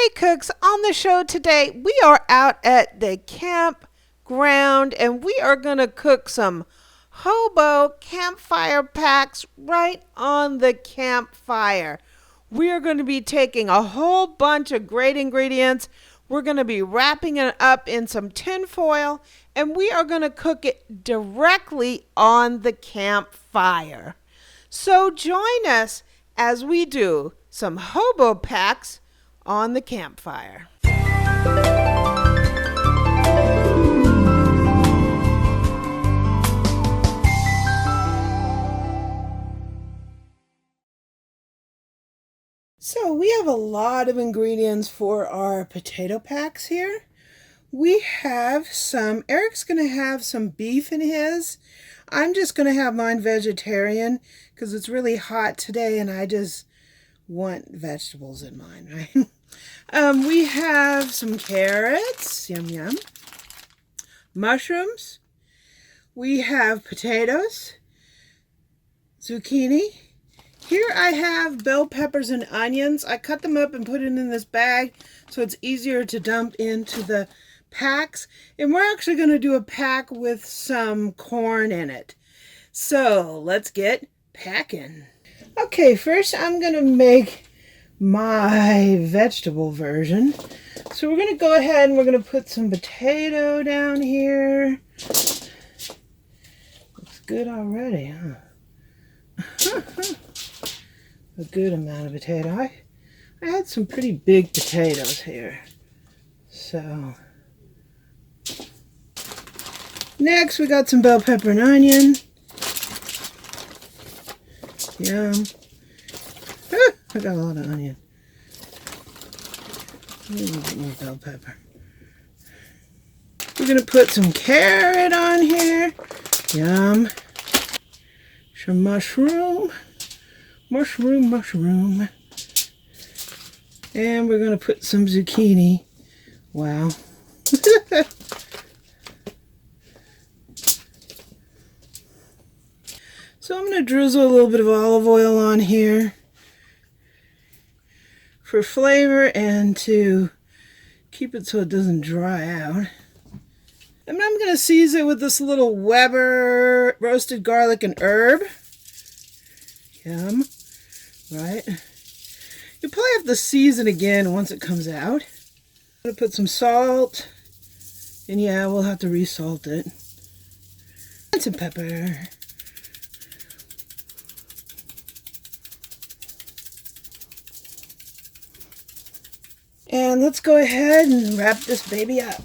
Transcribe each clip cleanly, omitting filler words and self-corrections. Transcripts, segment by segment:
Hey cooks, on the show today, we are out at the campground and we are going to cook some Hobo campfire packs right on the campfire. We are going to be taking a whole bunch of great ingredients. We're going to be wrapping it up in some tin foil and we are going to cook it directly on the campfire. So join us as we do some Hobo packs on the campfire. So we have a lot of ingredients for our potato packs here. We have Eric's going to have some beef in his. I'm just going to have mine vegetarian because it's really hot today and I just want vegetables in mine, right? We have some carrots, yum yum, mushrooms, we have potatoes, zucchini. Here I have bell peppers and onions. I cut them up and put it in this bag so it's easier to dump into the packs. And we're actually going to do a pack with some corn in it. So let's get packing. Okay, first I'm going to make my vegetable version. So we're going to go ahead and we're going to put some potato down here. Looks good already, huh? A good amount of potato. I had some pretty big potatoes here. So next we got some bell pepper and onion. Yum. I got a lot of onion. A little bit more bell pepper. We're going to put some carrot on here. Yum. Some mushroom. Mushroom. And we're going to put some zucchini. Wow. So I'm going to drizzle a little bit of olive oil on here for flavor and to keep it so it doesn't dry out. And I'm going to season it with this little Weber roasted garlic and herb. Yum. Right. You'll probably have to season again once it comes out. I'm going to put some salt. And yeah, we'll have to re-salt it. And some pepper. And let's go ahead and wrap this baby up.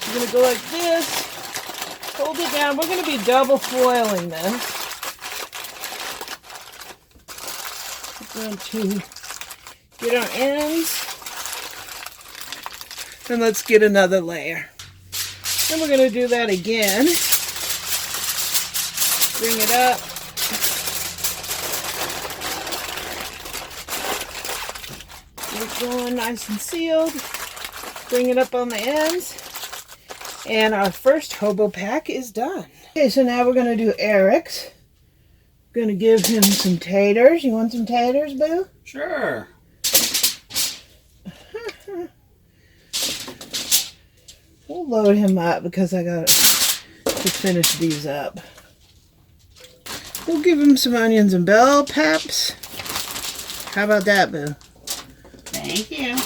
We're going to go like this, hold it down. We're going to be double foiling this. We're going to get our ends. And let's get another layer. Then we're going to do that again. Bring it up. Get it going nice and sealed. Bring it up on the ends. And our first Hobo pack is done. Okay, so now we're going to do Eric's. Going to give him some taters. You want some taters, Boo? Sure. We'll load him up because I got to finish these up. We'll give him some onions and bell peps. How about that, Boo? Thank you.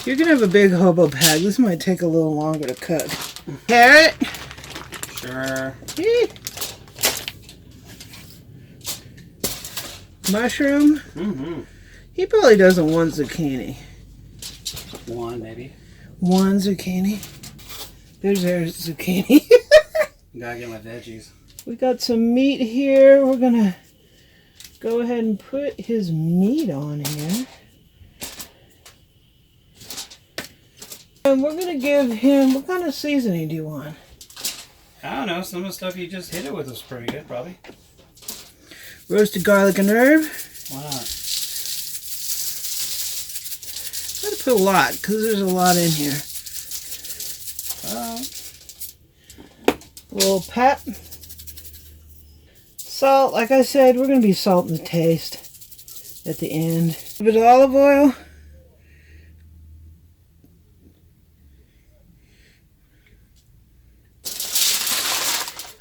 You're going to have a big Hobo pack. This might take a little longer to cook. Carrot. Sure. Mushroom. Mm-hmm. He probably doesn't want zucchini. One, maybe. One zucchini. There's our zucchini. Gotta get my veggies. We got some meat here. We're going to go ahead and put his meat on here. And we're going to give him, what kind of seasoning do you want? I don't know. Some of the stuff you just hit it with was pretty good, probably. Roasted garlic and herb. Why not? I'm going to put a lot because there's a lot in here. A little pep. Salt, like I said, we're going to be salting the taste at the end. A bit of olive oil.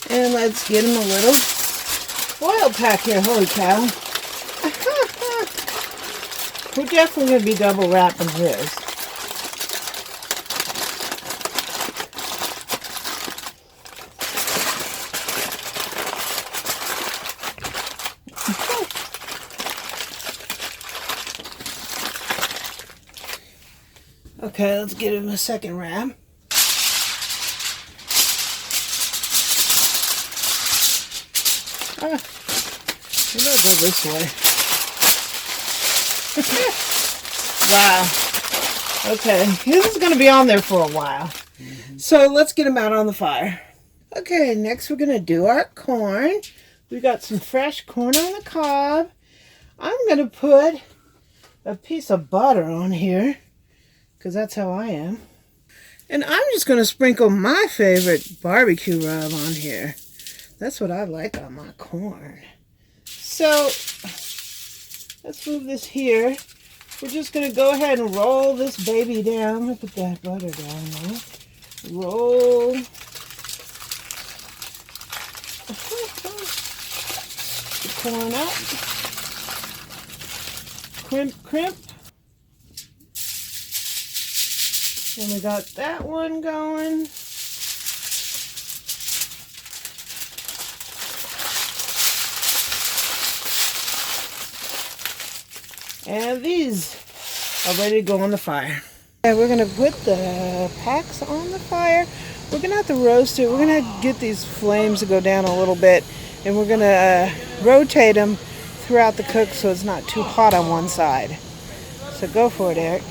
And let's get him a little oil pack here. Holy cow. We're definitely going to be double wrapping his. Okay, let's give him a second wrap. Maybe I'll go this way. Wow. Okay, this is going to be on there for a while. So let's get him out on the fire. Okay, next we're going to do our corn. We got some fresh corn on the cob. I'm going to put a piece of butter on here, because that's how I am. And I'm just going to sprinkle my favorite barbecue rub on here. That's what I like on my corn. So, let's move this here. We're just going to go ahead and roll this baby down. Let me put that butter down there. Roll. The corn up. Crimp, crimp. And we got that one going. And these are ready to go on the fire. Yeah, we're going to put the packs on the fire. We're going to have to roast it. We're going to get these flames to go down a little bit. And we're going to rotate them throughout the cook so it's not too hot on one side. So go for it, Eric.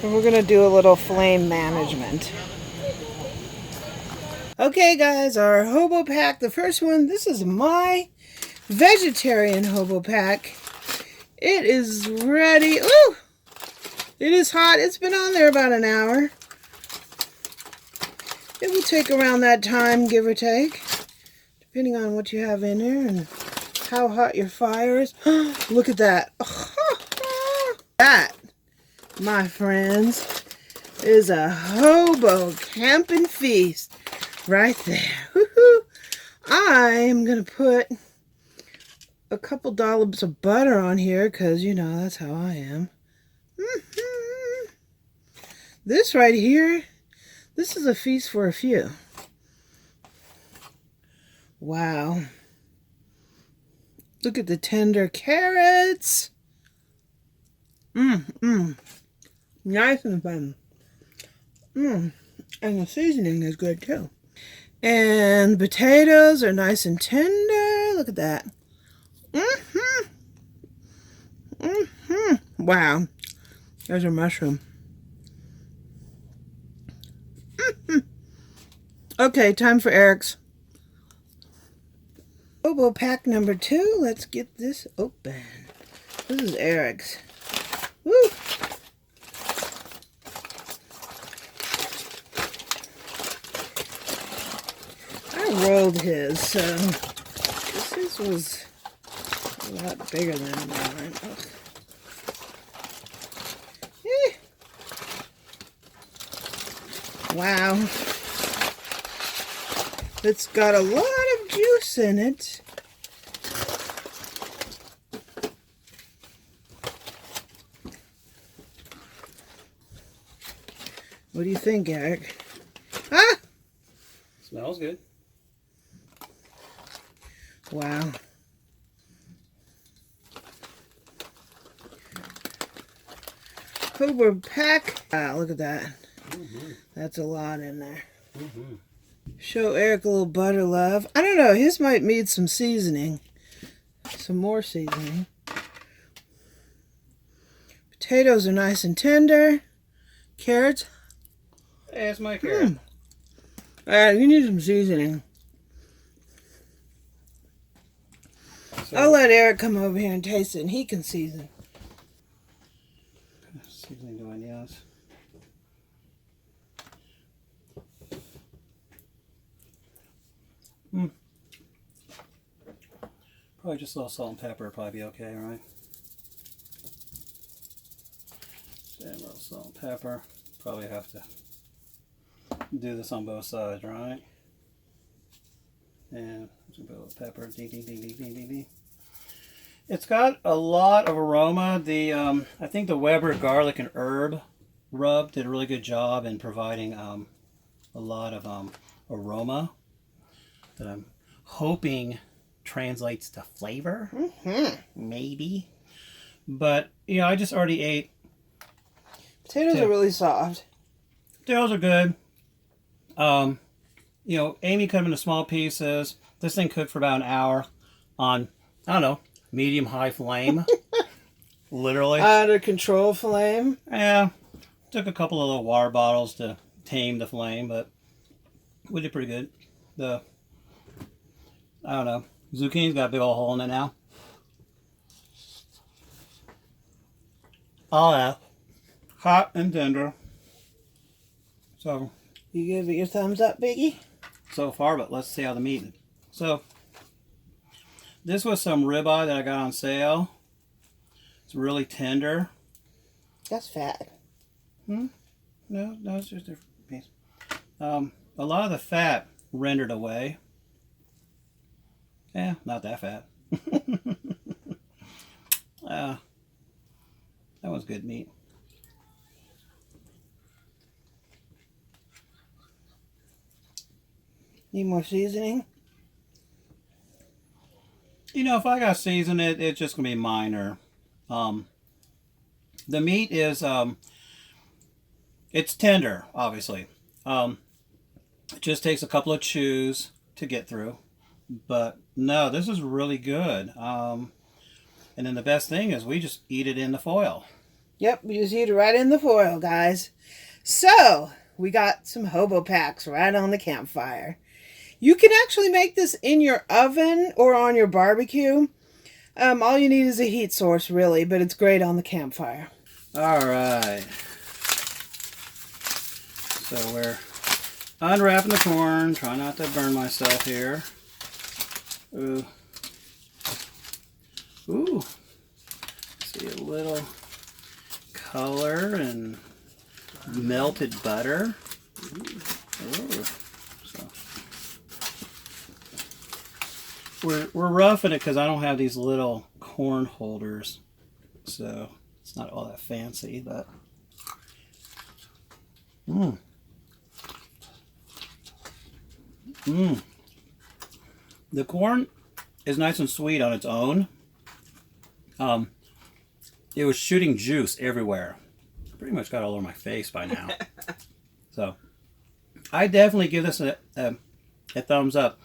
And we're going to do a little flame management. Okay, guys, our Hobo pack. The first one, this is my vegetarian Hobo pack. It is ready. Ooh! It is hot. It's been on there about an hour. It will take around that time, give or take, depending on what you have in there and how hot your fire is. Look at that. That, my friends, is a Hobo camping feast right there. Woohoo! I'm going to put a couple dollops of butter on here because, you know, that's how I am. This right here, this is a feast for a few. Wow. Look at the tender carrots. Nice and fun. And the seasoning is good too. And potatoes are nice and tender. Look at that. Wow. There's a mushroom. Okay, time for Eric's. Hobo pack number 2. Let's get this open. This is Eric's. Woo! I rolled his, so this was a lot bigger than mine. Wow. It's got a lot of juice in it. What do you think, Eric? Ah! Smells good. Wow. Hobo pack. Wow, look at that. That's a lot in there. Show Eric a little butter love. I don't know, his might need some seasoning. Some more seasoning. Potatoes are nice and tender. Carrots. Hey, it's my carrot. Alright, you need some seasoning. So, I'll let Eric come over here and taste it, and he can season. seasoning do I use? Probably just a little salt and pepper would probably be okay, right? Just add a little salt and pepper. Probably have to do this on both sides, right? And just a little pepper. Ding, ding, ding, ding, ding, ding, ding. It's got a lot of aroma. I think the Weber garlic and herb rub did a really good job in providing a lot of aroma that I'm hoping translates to flavor. Maybe. But, you know, I just already ate. Potatoes are really soft. Potatoes are good. You know, Amy cut them into small pieces. This thing cooked for about an hour on, I don't know, medium-high flame. Literally. Under control flame. Yeah. Took a couple of little water bottles to tame the flame, but we did pretty good. I don't know. Zucchini's got a big old hole in it now. Oh yeah. Hot and tender. So. You give it your thumbs up, Biggie? So far, but let's see how the meat. So, this was some ribeye that I got on sale. It's really tender. That's fat. No, it's just a different piece. A lot of the fat rendered away. Yeah, not that fat. That was good meat. Need more seasoning? You know, if I got to season it, it's just going to be minor. The meat is, it's tender, obviously. It just takes a couple of chews to get through. But no, this is really good. And then the best thing is we just eat it in the foil. Yep, we just eat it right in the foil, guys. So, we got some Hobo packs right on the campfire. You can actually make this in your oven or on your barbecue. All you need is a heat source, really, but it's great on the campfire. All right. So we're unwrapping the corn. Try not to burn myself here. Ooh. Ooh. See a little color and melted butter. Ooh. So we're roughing it because I don't have these little corn holders, so it's not all that fancy. But the corn is nice and sweet on its own. It was shooting juice everywhere. Pretty much got all over my face by now. So I definitely give this a thumbs up.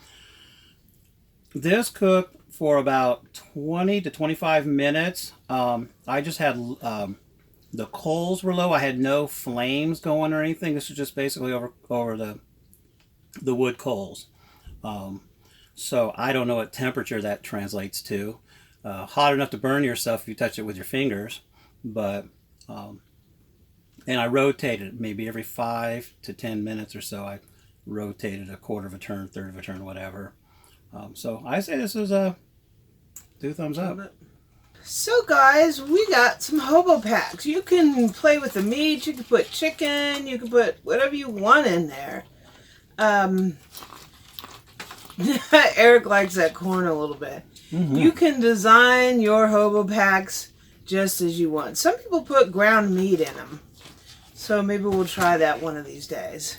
This cooked for about 20 to 25 minutes. I just had the coals were low. I had no flames going or anything. This was just basically over the wood coals. So I don't know what temperature that translates to. Hot enough to burn yourself if you touch it with your fingers, but and I rotated maybe every 5 to 10 minutes or so. I rotated a quarter of a turn, third of a turn, whatever. So I say this is a 2 thumbs up. So guys, we got some Hobo packs. You can play with the meat. You can put chicken. You can put whatever you want in there. Eric likes that corn a little bit. You can design your Hobo packs just as you want. Some people put ground meat in them. So maybe we'll try that one of these days.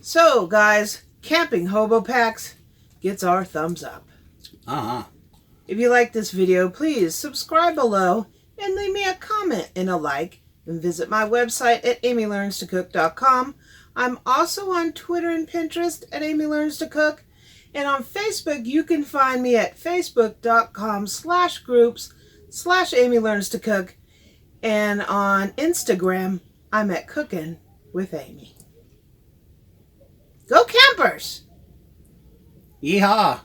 So guys, camping Hobo packs gets our thumbs up. If you like this video, please subscribe below and leave me a comment and a like. And visit my website at amylearnstocook.com. I'm also on Twitter and Pinterest at Amy Learns to Cook. And on Facebook, you can find me at facebook.com/groups/Amy Learns to Cook. And on Instagram, I'm at Cooking with Amy. Go Campers! Yeehaw!